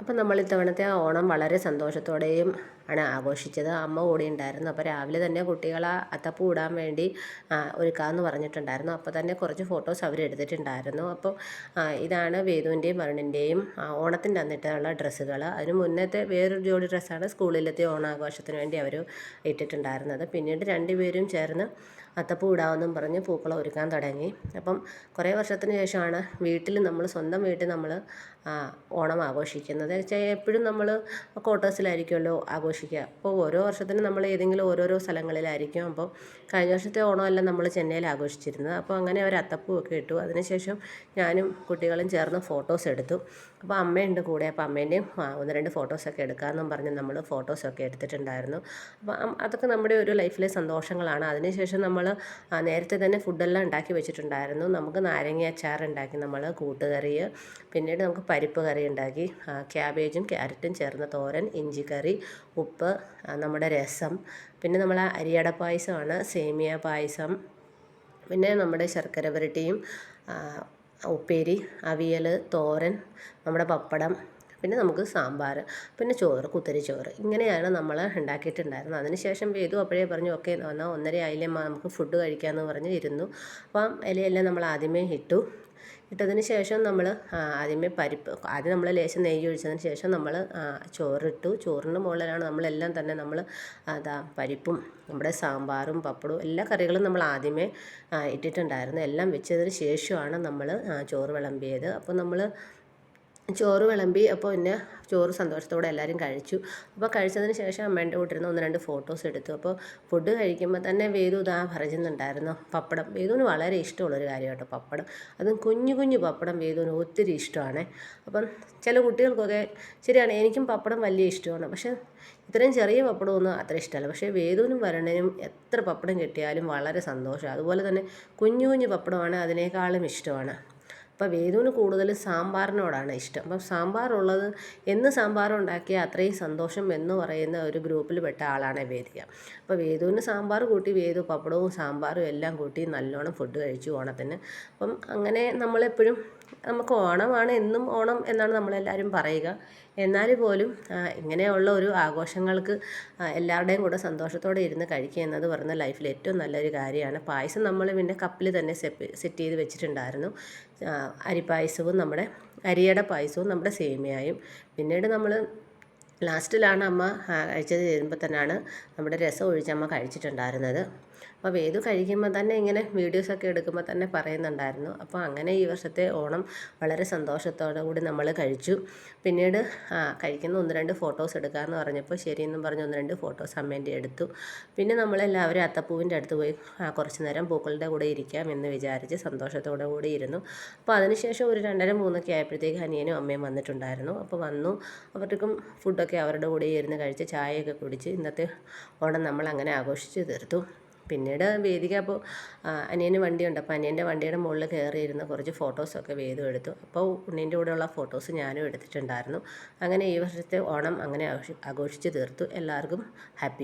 അപ്പം നമ്മൾ ഇത്തവണത്തെ ഓണം വളരെ സന്തോഷത്തോടെയും ആണ് ആഘോഷിച്ചത്. അമ്മ കൂടെ ഉണ്ടായിരുന്നു. അപ്പോൾ രാവിലെ തന്നെ കുട്ടികളെ അത്തപ്പൂ ഇടാൻ വേണ്ടി ഒരുക്കാമെന്ന് പറഞ്ഞിട്ടുണ്ടായിരുന്നു. അപ്പോൾ തന്നെ കുറച്ച് ഫോട്ടോസ് അവരെടുത്തിട്ടുണ്ടായിരുന്നു. അപ്പോൾ ഇതാണ് വേദുവിൻ്റെയും വരുണിൻ്റെയും ഓണത്തിൻ്റെ അന്നിട്ടുള്ള ഡ്രസ്സുകൾ. അതിന് മുന്നത്തെ വേറൊരു ജോഡി ഡ്രസ്സാണ് സ്കൂളിലത്തെ ഓണാഘോഷത്തിന് വേണ്ടി അവർ ഇട്ടിട്ടുണ്ടായിരുന്നത്. പിന്നീട് രണ്ടുപേരും ചേർന്ന് അത്തപ്പൂ ഇടാമെന്നും പറഞ്ഞ് പൂക്കളം ഒരുക്കാൻ തുടങ്ങി. അപ്പം കുറേ വർഷത്തിന് ശേഷമാണ് നമ്മൾ സ്വന്തം വീട്ടിൽ നമ്മൾ ഓണം ആഘോഷിക്കുന്നത്. എപ്പോഴും നമ്മൾ ക്വാർട്ടേഴ്സിലായിരിക്കുമല്ലോ ആഘോഷിക്കുക. അപ്പോൾ ഓരോ വർഷത്തിനും നമ്മൾ ഏതെങ്കിലും ഓരോരോ സ്ഥലങ്ങളിലായിരിക്കും. അപ്പോൾ കഴിഞ്ഞ വർഷത്തെ ഓണമെല്ലാം നമ്മൾ ചെന്നൈയിൽ ആഘോഷിച്ചിരുന്നത്. അപ്പോൾ അങ്ങനെ അവർ അത്തപ്പൂവൊക്കെ ഇട്ടു. അതിനുശേഷം ഞാനും കുട്ടികളും ചേർന്ന് ഫോട്ടോസ് എടുത്തു. അപ്പോൾ അമ്മയുണ്ട് കൂടെ. അപ്പോൾ അമ്മേൻ്റെയും ഒന്ന് രണ്ട് ഫോട്ടോസൊക്കെ എടുക്കാമെന്നും പറഞ്ഞ് നമ്മൾ ഫോട്ടോസൊക്കെ എടുത്തിട്ടുണ്ടായിരുന്നു. അപ്പോൾ അതൊക്കെ നമ്മുടെ ഒരു ലൈഫിലെ സന്തോഷങ്ങളാണ്. അതിനുശേഷം നമ്മൾ നേരത്തെ തന്നെ ഫുഡെല്ലാം ഉണ്ടാക്കി വെച്ചിട്ടുണ്ടായിരുന്നു. നമുക്ക് നാരങ്ങ അച്ചാർ ഉണ്ടാക്കി, നമ്മൾ കൂട്ടുകറി, പിന്നീട് നമുക്ക് പരിപ്പ് കറി ഉണ്ടാക്കി, ക്യാബേജും ക്യാരറ്റും ചേർന്ന തോരൻ, ഇഞ്ചിക്കറി, ഉപ്പ്, നമ്മുടെ രസം, പിന്നെ നമ്മൾ അരിയട പായസമാണ്, സേമിയ പായസം, പിന്നെ നമ്മുടെ ശർക്കര പുരട്ടിയും, ഉപ്പേരി, അവിയൽ, തോരൻ, നമ്മുടെ പപ്പടം, പിന്നെ നമുക്ക് സാമ്പാർ, പിന്നെ ചോറ്, കുത്തരി ചോറ്, ഇങ്ങനെയാണ് നമ്മൾ ഉണ്ടാക്കിയിട്ടുണ്ടായിരുന്നത്. അതിനുശേഷം വേദു അപ്പോഴേ പറഞ്ഞു ഓക്കെ എന്നാൽ 1:30 ആയില്ലേ നമുക്ക് ഫുഡ് കഴിക്കാമെന്ന് പറഞ്ഞ് ഇരുന്നു. അപ്പം ഇലയെല്ലാം നമ്മൾ ആദ്യമേ ഇട്ടതിന് ശേഷം നമ്മൾ ആദ്യമേ ആദ്യം നമ്മൾ ലേശം നെയ്യ് ഒഴിച്ചതിന് ശേഷം നമ്മൾ ചോറിട്ടു. ചോറിന് മുകളിലാണ് നമ്മളെല്ലാം തന്നെ നമ്മൾ പരിപ്പും നമ്മുടെ സാമ്പാറും പപ്പടവും എല്ലാ കറികളും നമ്മൾ ആദ്യമേ ഇട്ടിട്ടുണ്ടായിരുന്നു. എല്ലാം വെച്ചതിന് ശേഷമാണ് നമ്മൾ ചോറ് വിളമ്പിയത്. അപ്പോൾ നമ്മൾ ചോറ് വിളമ്പി. അപ്പോൾ പിന്നെ ചോറ് സന്തോഷത്തോടെ എല്ലാവരും കഴിച്ചു. അപ്പോൾ കഴിച്ചതിന് ശേഷം അമ്മേൻ്റെ കൂട്ടിരുന്ന് ഒന്ന് രണ്ട് ഫോട്ടോസ് എടുത്തു. അപ്പോൾ ഫുഡ് കഴിക്കുമ്പോൾ തന്നെ വേദു പറയുന്നുണ്ടായിരുന്നു പപ്പടം. വേദുവിന് വളരെ ഇഷ്ടമുള്ളൊരു കാര്യം കേട്ടോ പപ്പടം. അതും കുഞ്ഞു കുഞ്ഞു പപ്പടം വേദുവിന് ഒത്തിരി ഇഷ്ടമാണ്. അപ്പം ചില കുട്ടികൾക്കൊക്കെ ശരിയാണ്, എനിക്കും പപ്പടം വലിയ ഇഷ്ടമാണ്. പക്ഷേ ഇത്രയും ചെറിയ പപ്പടമൊന്നും അത്ര ഇഷ്ടമല്ല. പക്ഷേ വേദുവിനും വരണനും എത്ര പപ്പടം കിട്ടിയാലും വളരെ സന്തോഷമാണ്. അതുപോലെ തന്നെ കുഞ്ഞു കുഞ്ഞു പപ്പടമാണ് അതിനേക്കാളും ഇഷ്ടമാണ്. അപ്പോൾ വേദുവിന് കൂടുതൽ സാമ്പാറിനോടാണ് ഇഷ്ടം. അപ്പം സാമ്പാറുള്ളത് എന്ന് സാമ്പാറുണ്ടാക്കിയാൽ അത്രയും സന്തോഷം എന്ന് പറയുന്ന ഒരു ഗ്രൂപ്പിൽ പെട്ട ആളാണ് വേദിക. അപ്പോൾ വേദുവിന് സാമ്പാർ കൂട്ടി വേദു പപ്പടവും സാമ്പാറും എല്ലാം കൂട്ടി നല്ലോണം ഫുഡ് കഴിച്ചു ഓണത്തിന്. അപ്പം അങ്ങനെ നമ്മളെപ്പോഴും നമുക്ക് ഓണമാണ് എന്നും ഓണം എന്നാണ് നമ്മളെല്ലാവരും പറയുക. എന്നാൽ പോലും ഇങ്ങനെയുള്ള ഒരു ആഘോഷങ്ങൾക്ക് എല്ലാവരുടെയും കൂടെ സന്തോഷത്തോടെ ഇരുന്ന് കഴിക്കുക എന്നത് പറഞ്ഞ ലൈഫിൽ ഏറ്റവും നല്ലൊരു കാര്യമാണ്. പായസം നമ്മൾ പിന്നെ കപ്പിൽ തന്നെ സെറ്റ് ചെയ്ത് വെച്ചിട്ടുണ്ടായിരുന്നു. അരിപ്പായസവും നമ്മുടെ അരിയട പായസവും നമ്മുടെ സേമിയയും. പിന്നീട് നമ്മൾ ലാസ്റ്റിലാണ് അമ്മ കഴിച്ചത് തരുമ്പോൾ തന്നെയാണ് നമ്മുടെ രസം ഒഴിച്ച് അമ്മ കഴിച്ചിട്ടുണ്ടായിരുന്നത്. അപ്പോൾ വേദു കഴിക്കുമ്പോൾ തന്നെ ഇങ്ങനെ വീഡിയോസൊക്കെ എടുക്കുമ്പോൾ തന്നെ പറയുന്നുണ്ടായിരുന്നു. അപ്പോൾ അങ്ങനെ ഈ വർഷത്തെ ഓണം വളരെ സന്തോഷത്തോടു കൂടി നമ്മൾ കഴിച്ചു. പിന്നീട് കഴിക്കുന്ന ഒന്ന് രണ്ട് ഫോട്ടോസ് എടുക്കാമെന്ന് പറഞ്ഞപ്പോൾ ശരിയെന്നും പറഞ്ഞ് ഒന്ന് രണ്ട് ഫോട്ടോസ് അമ്മേൻ്റെ എടുത്തു. പിന്നെ നമ്മളെല്ലാവരും അത്തപ്പൂവിൻ്റെ അടുത്ത് പോയി കുറച്ച് നേരം പൂക്കളുടെ കൂടെ ഇരിക്കാം എന്ന് വിചാരിച്ച് സന്തോഷത്തോടു കൂടി ഇരുന്നു. അപ്പോൾ അതിനുശേഷം ഒരു 2:30 3 ആയപ്പോഴത്തേക്ക് അനിയനും അമ്മയും വന്നിട്ടുണ്ടായിരുന്നു. അപ്പോൾ വന്നു. അവർക്കും ഫുഡൊക്കെ അവരുടെ കൂടെ ഇരുന്ന് കഴിച്ച് ചായയൊക്കെ കുടിച്ച് ഇന്നത്തെ ഓണം നമ്മൾ അങ്ങനെ ആഘോഷിച്ച് തീർത്തു. പിന്നീട് വേദിക അപ്പോൾ അനിയന് വണ്ടിയുണ്ട്. അപ്പോൾ അനിയൻ്റെ വണ്ടിയുടെ മുകളിൽ കയറിയിരുന്ന് കുറച്ച് ഫോട്ടോസൊക്കെ വേദു എടുത്തു. അപ്പോൾ ഉണ്ണീൻ്റെ കൂടെയുള്ള ഫോട്ടോസ് ഞാനും എടുത്തിട്ടുണ്ടായിരുന്നു. അങ്ങനെ ഈ വർഷത്തെ ഓണം അങ്ങനെ ആഘോഷിച്ച് തീർത്തു. എല്ലാവർക്കും ഹാപ്പി